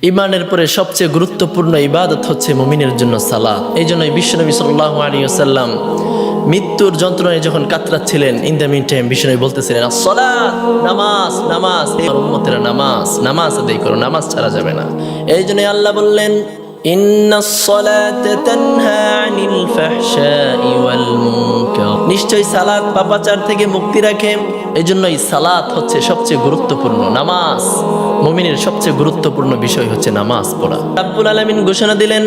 ইমানের পরে সবচেয়ে গুরুত্বপূর্ণ ইবাদত হচ্ছে মুমিনের জন্য সালাত। এই জন্যই বিশ্বনবী সাল্লাল্লাহু আলাইহি ওয়াসাল্লাম মৃত্যুর যন্ত্রণায় যখন কাতরাচ্ছিলেন, ইন দ্য মিন টাইম বিশ্বনবী বলতেছিলেন, আসসালাত, নামাজ, নামাজ, এই উম্মতেরা নামাজ, নামাজ আদায় করো, নামাজ ছাড়া যাবে না। এই জন্যই আল্লাহ বললেন, ইন্নাস সালাতা তানহা আনিল ফাহশাই ওয়াল মুনকার, নিশ্চয়ই সালাত পাপাচার থেকে মুক্তি রাখে। এই জন্যই সালাত হচ্ছে সবচেয়ে গুরুত্বপূর্ণ। নামাজ মুমিনের সবচেয়ে গুরুত্বপূর্ণ বিষয় হচ্ছে নামাজ পড়া। রাব্বুল আলামিন ঘোষণা দিলেন,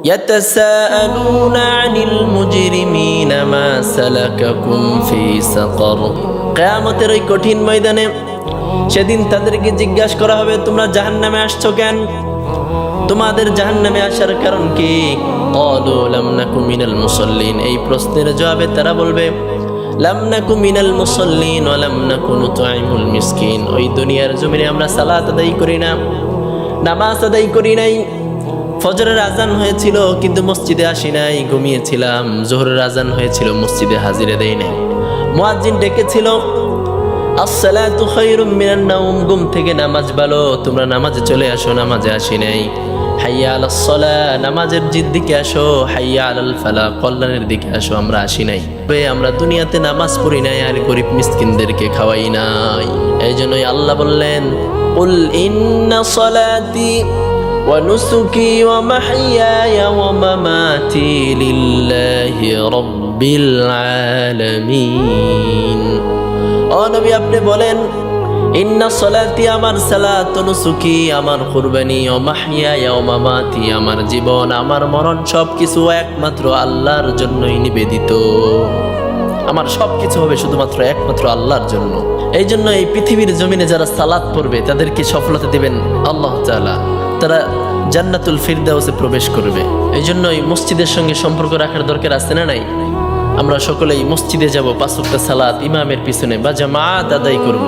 ইয়াতাসাআলুনা আনিল মুজরিমিনা মা সালাকাকুম ফি সাকার, কিয়ামতের ওই কঠিন ময়দানে সেদিন তাদেরকে জিজ্ঞাসা করা হবে, তোমরা জাহান্নামে আসছো কেন? তোমাদের জাহান্নামে আসার কারণ কি? ক্বালু লাম নাকু মিনাল মুসাল্লিন, এই প্রশ্নের জবাবে তারা বলবে, লাম নাকু মিনাল মুসাল্লিন ওয়া লাম নাকু নুতঈমুল মিসকিন, ওই দুনিয়ার জমিনে আমরা সালাত আদায় করি না, নামাজ আদায় করি নাই। ফজরের আজান হয়েছিল কিন্তু মসজিদে আসি নাই, ঘুমিয়েছিলাম। যোহরের আজান হয়েছিল, মসজিদে হাজিরা দেই নাই। মুয়াজ্জিন ডেকেছিল, আসসালাতু খায়রুম মিনান নাওম, ঘুম থেকে নামাজ ভালো, তোমরা নামাজে চলে আসো, নামাজে আসি নাই। হাইয়া আলাস সালাহ, নামাজের দিকে আসো। হাইয়া আলাল ফালাহ, কল্যাণের দিকে আসো, আমরা আসি নাই। আমরা দুনিয়াতে নামাজ পড়ি নাই আর গরিব মিসকিনদেরকে খাওয়াই নাই। এই জন্যই আল্লাহ বললেন, কুল ইন্না সালাতি ওয়া নুসুকি ওয়া মাহইয়ায়া ওয়া মামাতি লিল্লাহি রাব্বিল আলামিন। ও নবী, আপনি বলেন, ইন্না সালাতি, আমার সালাত, নুসুকি, আমার কুরবানি, ও মাহইয়ায়া ও মামাতি, আমার জীবন, আমার মরণ, সবকিছু একমাত্র আল্লাহর জন্যই নিবেদিত। আমার সবকিছু হবে শুধুমাত্র একমাত্র আল্লাহর জন্য। এই জন্য এই পৃথিবীর জমিনে যারা সালাত পড়বে তাদেরকে সফলতা দিবেন আল্লাহ তাআলা, তারা জান্নাতুল ফিরদাউসে প্রবেশ করবে। এই জন্য এই মসজিদের সঙ্গে সম্পর্ক রাখার দরকার আছে না নাই? আমরা সকলেই মসজিদে যাব, 5 ওয়াক্ত সালাত ইমামের পিছনে বা জামাত আদায় করব,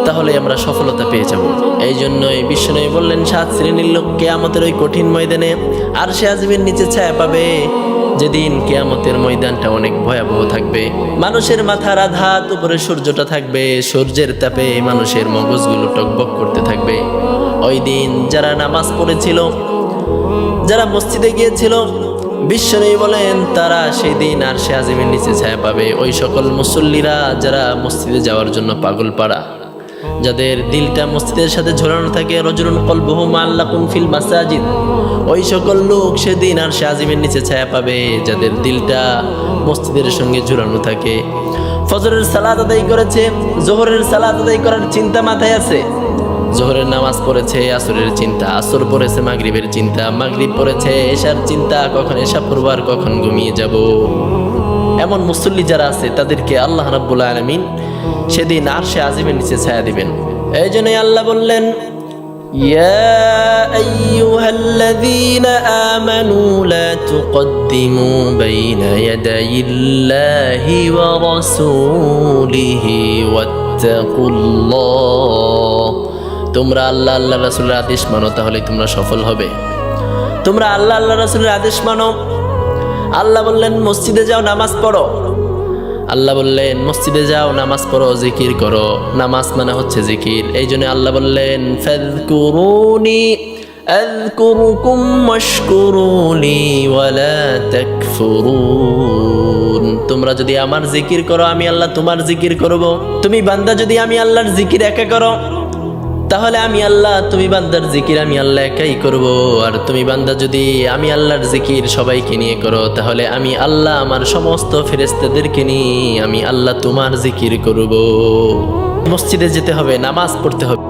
তাহলে আমরা সফলতা পেয়ে যাব। এই জন্যই বিশ্বনবী বললেন, 7 শ্রেণীর লোক কিয়ামতের ওই কঠিন ময়দানে আরশে আজিমের নিচে ছায়া পাবে, যেদিন কিয়ামতের ময়দানটা অনেক ভয়াবহ থাকবে। মানুষের মাথার আধাত উপরে সূর্যটা থাকবে, সূর্যের তাপে মানুষের মগজগুলো টকবক করতে থাকবে। ওই দিন যারা নামাজ পড়েছিল, যারা মসজিদে গিয়েছিল, বিশ্বনবী বলেন তারা সেই দিন আরশে আজিমের নিচে ছায়া পাবে। ওই সকল মুসল্লিরা যারা মসজিদে যাওয়ার জন্য পাগল পাড়া, যাদের দিলটা মসজিদের সাথে ঝোলানো থাকে, রজুলুন কলবুহু মুআল্লাকুন ফিল মাসাজিদ, ওই সকল লোক সেদিন আরশে আজিমের নিচে ছায়া পাবে যাদের দিলটা মসজিদের সঙ্গে ঝোলানো থাকে। ফজরের সালাত আদায় করেছে, যোহরের সালাত আদায় করার চিন্তা মাথায় আছে, যোহরের নামাজ পড়েছে, আসরের চিন্তা, আসর পড়েছে, মাগরিবের চিন্তা, মাগরিব পড়েছে, এশার চিন্তা, কখন এশা পড়ব আর কখন ঘুমিয়ে যাব। এমন মুসল্লি যারা আছে তাদেরকে আল্লাহ রাব্বুল আলামিন সেদিন আরশে আজিমের নিচে ছায়া দিবেন। এই জন্যই আল্লাহ বললেন, ইয়া আইয়ুহাল্লাযীনা আমানু লা তুকদ্দিমু বাইনা ইয়াদাইল্লাহি ওয়া রাসূলিহি ওয়াত্তাকুল্লাহ, তোমরা আল্লাহ আল্লাহ রাসূলের আদেশ মানো, তাহলে তোমরা সফল হবে। তোমরা আল্লাহ আল্লাহ রাসূলের আদেশ মানো। আল্লাহ বললেন মসজিদে যাও, নামাজ পড়ো। আল্লাহ বললেন মসজিদে যাও, নামাজ পড়ো, জিকির করো। নামাজ মানে হচ্ছে জিকির। এই জন্য আল্লাহ বললেন, ফাযকুরুনি আযকুরুকুম ওয়াশকুরুলি ওয়ালা তাকফুরুন, তোমরা যদি আমার জিকির করো, আমি আল্লাহ তোমার জিকির করব। তুমি বান্দা যদি আমি আল্লাহর জিকির একা করো, তাহলে আমি আল্লাহ, তুমি বান্দার জিকির আমি আল্লাহ একাই করব। আর তুমি বান্দা যদি আমি আল্লাহর জিকির সবাইকে নিয়ে করো, তাহলে আমি আল্লাহ আমার সমস্ত ফেরেশতাদেরকে নিয়ে আমি আল্লাহ তোমার জিকির করব। মসজিদে যেতে হবে, নামাজ পড়তে হবে।